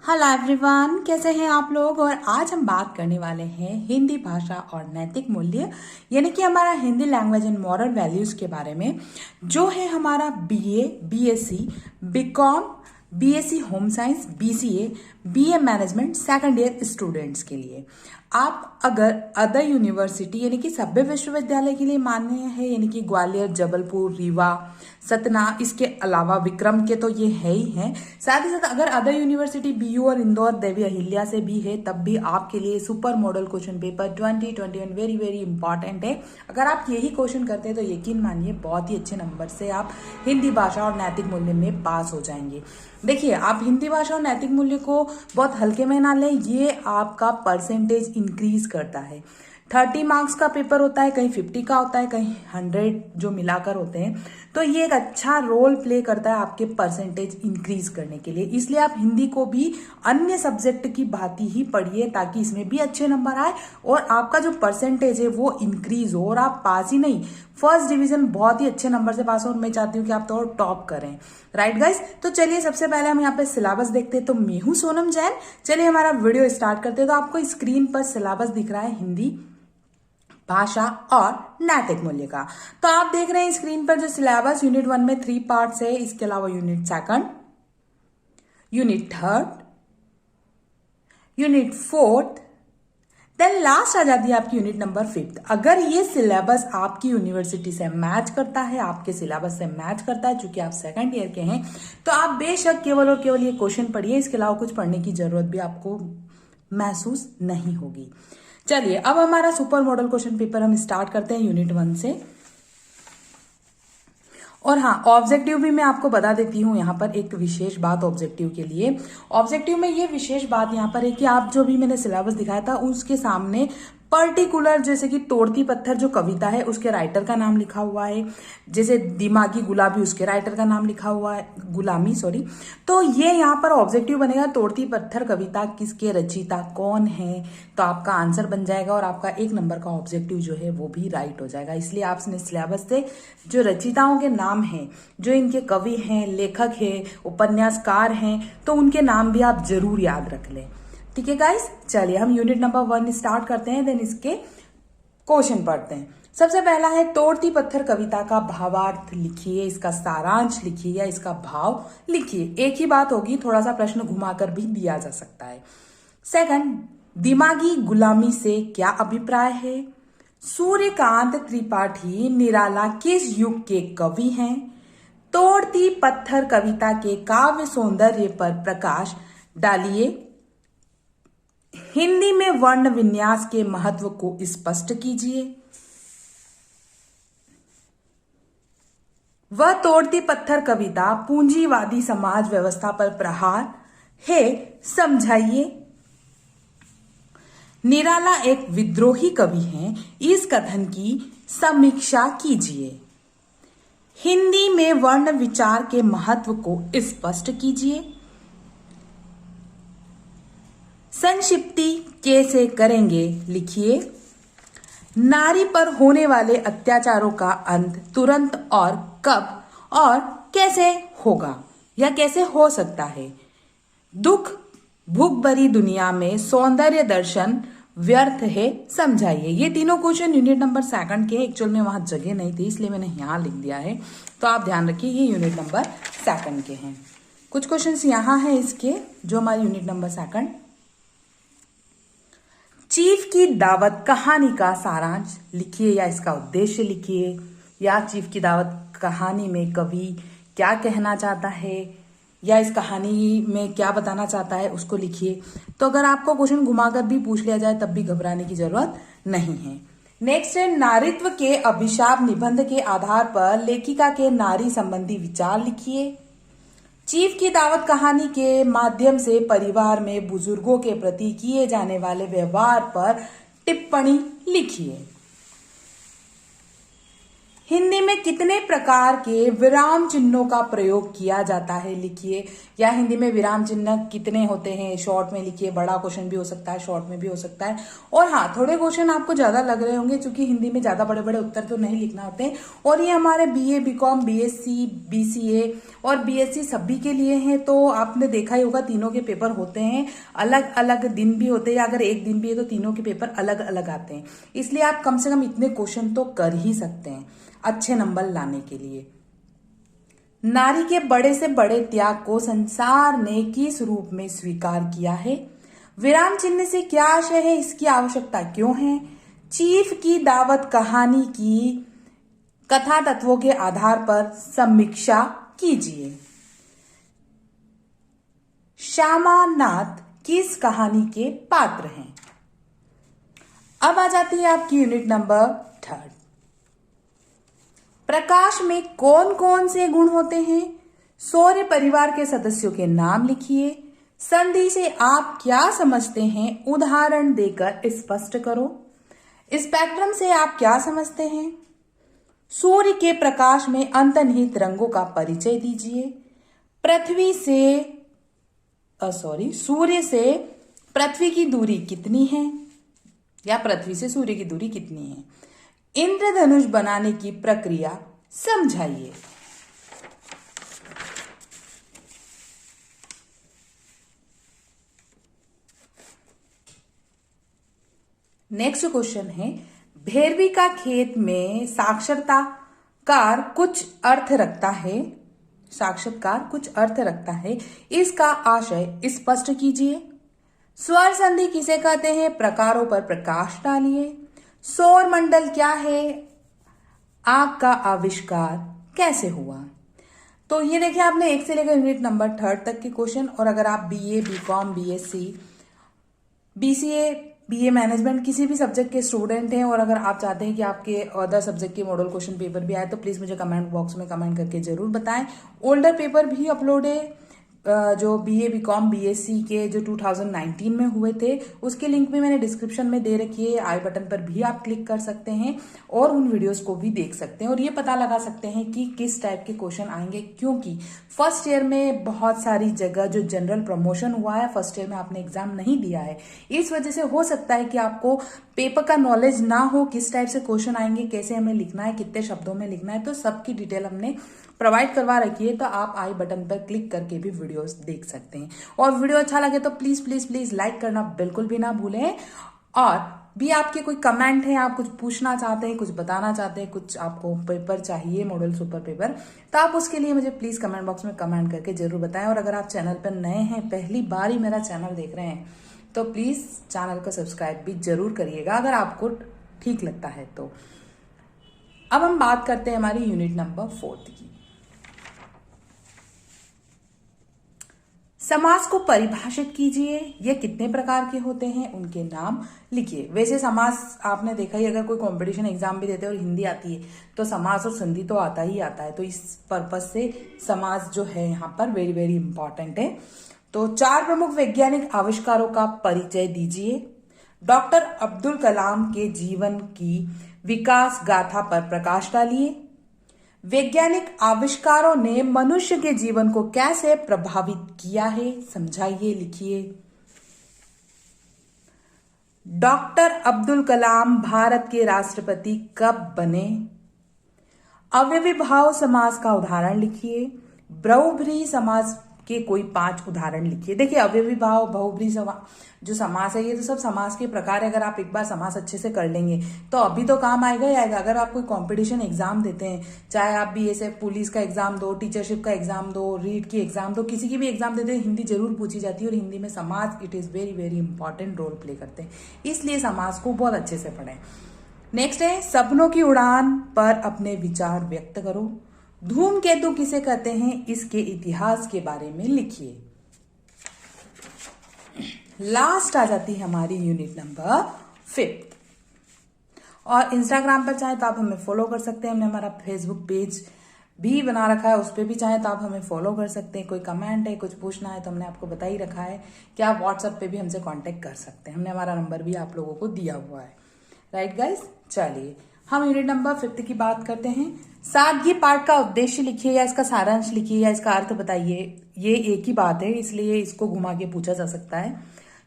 Hello everyone, कैसे हैं आप लोग। और आज हम बात करने वाले हैं हिंदी भाषा और नैतिक मूल्य यानी कि हमारा Hindi language and moral values के बारे में, जो है हमारा BA, BSc, BCom, BSc home science, BCA, BA management second year students के लिए। आप अगर अदर यूनिवर्सिटी यानी कि सभ्य विश्वविद्यालय के लिए मान्य है, यानी कि ग्वालियर, जबलपुर, रीवा, सतना, इसके अलावा विक्रम के तो ये है ही हैं। साथ ही साथ अगर अदर यूनिवर्सिटी बीयू और इंदौर, देवी अहिल्या से भी है, तब भी आपके लिए super model question paper 2021 very very important है। अगर आप यही क्वेश्चन करते हैं तो यकीन मानिए बहुत ही अच्छे नंबर से आप हिंदी भाषा और नैतिक मूल्य में पास हो जाएंगे। देखिए, आप हिंदी भाषा और नैतिक मूल्य को बहुत हल्के में ना लें, ये आपका परसेंटेज इंक्रीज करता है। 30 मार्क्स का पेपर होता है, कहीं 50 का होता है, कहीं 100 जो मिलाकर होते हैं। तो ये एक अच्छा रोल प्ले करता है आपके परसेंटेज इंक्रीज करने के लिए। इसलिए आप हिंदी को भी अन्य सब्जेक्ट की भांति ही पढ़िए, ताकि इसमें भी अच्छे नंबर आए और आपका जो परसेंटेज है वो इंक्रीज हो, और आप पास ही नहीं, फर्स्ट डिवीजन बहुत ही अच्छे नंबर से पास हो। और मैं चाहती हूँ कि आप तो टॉप करें। राइट गाइस, तो चलिए सबसे पहले हम यहाँ पे सिलेबस देखते हैं। तो मैं हूँ सोनम जैन। चलिए हमारा वीडियो स्टार्ट करते हैं। तो आपको स्क्रीन पर सिलेबस दिख रहा है हिंदी भाषा और नैतिक मूल्य का। तो आप देख रहे हैं स्क्रीन पर जो सिलेबस, यूनिट 1 में 3 पार्ट्स है। इसके अलावा unit 2, unit 3, unit 4, then last आ जाती है आपकी यूनिट नंबर 5। अगर ये सिलेबस आपकी यूनिवर्सिटी से मैच करता है, आपके सिलेबस से मैच करता है, चूंकि आप सेकंड ईयर के हैं, तो आप बेशक केवल और केवल ये क्वेश्चन पढ़िए। इसके अलावा कुछ पढ़ने की जरूरत भी आपको महसूस नहीं होगी। चलिए अब हमारा सुपर मॉडल क्वेश्चन पेपर हम स्टार्ट करते हैं यूनिट 1 से। और हाँ, ऑब्जेक्टिव भी मैं आपको बता देती हूँ यहाँ पर एक विशेष बात ऑब्जेक्टिव के लिए। ऑब्जेक्टिव में ये विशेष बात यहाँ पर है कि आप जो भी मैंने सिलेबस दिखाया था उसके सामने पर्टिकुलर, जैसे कि तोड़ती पत्थर जो कविता है उसके राइटर का नाम लिखा हुआ है, जैसे दिमागी गुलाबी उसके राइटर का नाम लिखा हुआ है, गुलामी सॉरी। तो ये यहाँ पर ऑब्जेक्टिव बनेगा, तोड़ती पत्थर कविता किसके रचयिता कौन है, तो आपका आंसर बन जाएगा और आपका 1 नंबर का ऑब्जेक्टिव जो है वो भी राइट हो जाएगा। इसलिए आपने सिलेबस से जो रचयिताओं के नाम हैं, जो इनके कवि हैं, लेखक हैं, उपन्यासकार हैं, तो उनके नाम भी आप जरूर याद रख लें। ठीक है गाइस, चलिए हम यूनिट नंबर 1 स्टार्ट करते हैं, देन इसके क्वेश्चन पढ़ते हैं। सबसे पहला है, तोड़ती पत्थर कविता का भावार्थ लिखिए, इसका सारांश लिखिए या इसका भाव लिखिए। एक ही बात होगी, थोड़ा सा प्रश्न घुमाकर भी दिया जा सकता है। सेकंड, दिमागी गुलामी से क्या अभिप्राय है। सूर्यकांत त्रिपाठी निराला किस युग के कवि हैं। तोड़ती पत्थर कविता के काव्य सौंदर्य पर प्रकाश डालिए। हिंदी में वर्ण विन्यास के महत्व को स्पष्ट कीजिए। वह तोड़ती पत्थर कविता पूंजीवादी समाज व्यवस्था पर प्रहार है, समझाइए। निराला एक विद्रोही कवि हैं, इस कथन की समीक्षा कीजिए। हिंदी में वर्ण विचार के महत्व को स्पष्ट कीजिए। संक्षिप्ति कैसे करेंगे, लिखिए। नारी पर होने वाले अत्याचारों का अंत तुरंत और कब और कैसे होगा या कैसे हो सकता है। दुख भूख भरी दुनिया में सौंदर्य दर्शन व्यर्थ है, समझाइए। ये तीनों क्वेश्चन यूनिट नंबर 2 के, एक्चुअल में वहां जगह नहीं थी इसलिए मैंने यहां लिख दिया है, तो आप ध्यान रखिए ये यूनिट नंबर 2 के हैं। कुछ क्वेश्चंस यहां हैं इसके, जो हमारे यूनिट नंबर 2। चीफ की दावत कहानी का सारांश लिखिए या इसका उद्देश्य लिखिए, या चीफ की दावत कहानी में कवि क्या कहना चाहता है या इस कहानी में क्या बताना चाहता है उसको लिखिए। तो अगर आपको क्वेश्चन घुमाकर भी पूछ लिया जाए तब भी घबराने की जरूरत नहीं है। नेक्स्ट है, नारीत्व के अभिशाप निबंध के आधार पर लेखिका के नारी संबंधी विचार लिखिए। चीफ की दावत कहानी के माध्यम से परिवार में बुजुर्गों के प्रति किए जाने वाले व्यवहार पर टिप्पणी लिखिए। हिंदी में कितने प्रकार के विराम चिन्हों का प्रयोग किया जाता है, लिखिए। या हिंदी में विराम चिन्ह कितने होते हैं, शॉर्ट में लिखिए। बड़ा क्वेश्चन भी हो सकता है, शॉर्ट में भी हो सकता है। और हाँ, थोड़े क्वेश्चन आपको ज्यादा लग रहे होंगे क्योंकि हिंदी में ज्यादा बड़े बड़े उत्तर तो नहीं लिखना होते। और ये हमारे बीए, बीकॉम, बीएससी, बीसीए और बीएससी सभी के लिए हैं। तो आपने देखा ही होगा, तीनों के पेपर होते हैं, अलग अलग दिन भी होते हैं। अगर एक दिन भी है तो तीनों के पेपर अलग अलग आते हैं। इसलिए आप कम से कम इतने क्वेश्चन तो कर ही सकते हैं अच्छे नंबर लाने के लिए। नारी के बड़े से बड़े त्याग को संसार ने किस रूप में स्वीकार किया है? विराम चिन्ह से क्या आशय है, इसकी आवश्यकता क्यों है? चीफ की दावत कहानी की कथा तत्वों के आधार पर समीक्षा कीजिए। श्यामानाथ किस कहानी के पात्र हैं? अब आ जाती है आपकी यूनिट नंबर 3। प्रकाश में कौन कौन से गुण होते हैं? सौर्य परिवार के सदस्यों के नाम लिखिए। संधि से आप क्या समझते हैं, उदाहरण देकर स्पष्ट करो। स्पेक्ट्रम से आप क्या समझते हैं? सूर्य के प्रकाश में अंतर्निहित रंगों का परिचय दीजिए। सूर्य से पृथ्वी की दूरी कितनी है, या पृथ्वी से सूर्य की दूरी कितनी है? इंद्रधनुष बनाने की प्रक्रिया समझाइए। नेक्स्ट क्वेश्चन है, भैरवी का खेत में साक्षात्कार कुछ अर्थ रखता है। साक्षात्कार कुछ अर्थ रखता है, इसका आशय स्पष्ट कीजिए। स्वर संधि किसे कहते हैं, प्रकारों पर प्रकाश डालिए। सौर मंडल क्या है, आग का आविष्कार कैसे हुआ? तो ये देखिए, आपने 1 से लेकर यूनिट नंबर 3 तक के क्वेश्चन। और अगर आप BA, BCom, BSc, BCA, BA management किसी भी सब्जेक्ट के स्टूडेंट हैं और अगर आप चाहते हैं कि आपके अदर सब्जेक्ट के मॉडल क्वेश्चन पेपर भी आए तो प्लीज मुझे कमेंट बॉक्स में कमेंट करके जरूर बताएं। ओल्डर पेपर भी अपलोड है, जो बीए, बीकॉम, बीएससी के जो 2019 में हुए थे, उसके लिंक भी मैंने डिस्क्रिप्शन में दे रखी है। आई बटन पर भी आप क्लिक कर सकते हैं और उन वीडियोस को भी देख सकते हैं और ये पता लगा सकते हैं कि किस टाइप के क्वेश्चन आएंगे। क्योंकि फर्स्ट ईयर में बहुत सारी जगह जो जनरल प्रमोशन हुआ है, फर्स्ट ईयर में आपने एग्जाम नहीं दिया है, इस वजह से हो सकता है कि आपको पेपर का नॉलेज ना हो, किस टाइप से क्वेश्चन आएंगे, कैसे हमें लिखना है, कितने शब्दों में लिखना है, तो सबकी डिटेल हमने प्रोवाइड करवा रखी है। तो आप आई बटन पर क्लिक करके भी वीडियोस देख सकते हैं। और वीडियो अच्छा लगे तो प्लीज प्लीज प्लीज लाइक करना बिल्कुल भी ना भूलें। और भी आपके कोई कमेंट है, आप कुछ पूछना चाहते हैं, कुछ बताना चाहते हैं, कुछ आपको पेपर चाहिए, मॉडल सुपर पेपर, तो आप उसके लिए मुझे प्लीज कमेंट बॉक्स में कमेंट करके जरूर बताएं। और अगर आप चैनल पर नए हैं, पहली बार ही मेरा चैनल देख रहे हैं, तो प्लीज चैनल को सब्सक्राइब भी जरूर करिएगा अगर आपको ठीक लगता है तो। अब हम बात करते हैं हमारी यूनिट नंबर 4 की। समास को परिभाषित कीजिए। ये कितने प्रकार के होते हैं, उनके नाम लिखिए। वैसे समास आपने देखा ही, अगर कोई कंपटीशन एग्जाम भी देते हैं और हिंदी आती है तो समास और संधि तो आता ही आता है। तो इस पर्पज से समास जो है यहाँ पर वेरी वेरी इंपॉर्टेंट है। तो 4 प्रमुख वैज्ञानिक आविष्कारों का परिचय दीजिए। डॉक्टर अब्दुल कलाम के जीवन की विकास गाथा पर प्रकाश डालिए। वैज्ञानिक आविष्कारों ने मनुष्य के जीवन को कैसे प्रभावित किया है, समझाइए, लिखिए। डॉक्टर अब्दुल कलाम भारत के राष्ट्रपति कब बने? अव्ययी भाव समास का उदाहरण लिखिए। बहुब्रीहि समास के कोई 5 उदाहरण लिखिए। देखिए, अव्ययी भाव, बहुब्रीहि जो समास है, ये तो सब समास के प्रकार है। अगर आप एक बार समास अच्छे से कर लेंगे तो अभी तो काम आएगा ही आएगा। अगर आप कोई कंपटीशन एग्जाम देते हैं, चाहे आप बीएसएफ पुलिस का एग्जाम दो, टीचरशिप का एग्जाम दो, रीट की एग्जाम दो, किसी की भी एग्जाम देते हैं, हिंदी जरूर पूछी जाती है। और हिंदी में समास it is very very important role play करते हैं, इसलिए समास को बहुत अच्छे से पढ़ें। नेक्स्ट है, सपनों की उड़ान पर अपने विचार व्यक्त करो। धूमकेतु किसे कहते हैं, इसके इतिहास के बारे में लिखिए। लास्ट आ जाती है हमारी यूनिट नंबर 5। और इंस्टाग्राम पर चाहे तो आप हमें फॉलो कर सकते हैं। हमने हमारा फेसबुक पेज भी बना रखा है, उस पर भी चाहे तो आप हमें फॉलो कर सकते हैं। कोई कमेंट है, कुछ पूछना है तो हमने आपको बता ही रखा है कि आप व्हाट्सएप पे भी हमसे कांटेक्ट कर सकते हैं। हमने हमारा नंबर भी आप लोगों को दिया हुआ है। राइट गाइस, चलिए हम यूनिट नंबर 5 की बात करते हैं। सादगी पाठ का उद्देश्य लिखिए या इसका सारांश लिखिए या इसका अर्थ बताइए। ये एक ही बात है, इसलिए इसको घुमा के पूछा जा सकता है।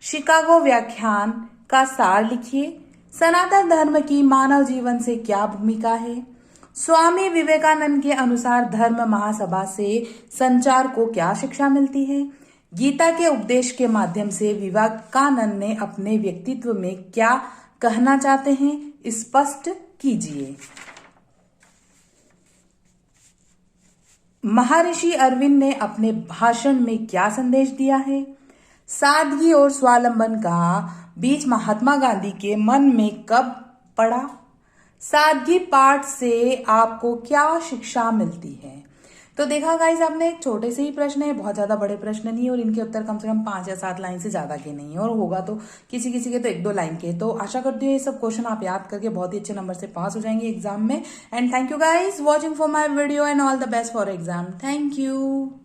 शिकागो व्याख्यान का सार लिखिए। सनातन धर्म की मानव जीवन से क्या भूमिका है। स्वामी विवेकानंद के अनुसार धर्म महासभा से संचार को क्या शिक्षा मिलती है। गीता के उपदेश के माध्यम से विवेकानंद ने अपने व्यक्तित्व में क्या कहना चाहते हैं, स्पष्ट कीजिए। महर्षि अरविंद ने अपने भाषण में क्या संदेश दिया है। सादगी और स्वावलंबन का बीच महात्मा गांधी के मन में कब पड़ा। सादगी पाठ से आपको क्या शिक्षा मिलती है। तो देखा गाइस, आपने एक छोटे से ही प्रश्न है, बहुत ज्यादा बड़े प्रश्न नहीं, और इनके उत्तर कम से कम 5 या 7 लाइन से ज्यादा के नहीं है, और होगा तो किसी किसी के तो 1-2 लाइन के। तो आशा करती हूँ ये सब क्वेश्चन आप याद करके बहुत ही अच्छे नंबर से पास हो जाएंगे एग्जाम में। And thank you guys watching for my video and all the best for exam. Thank you.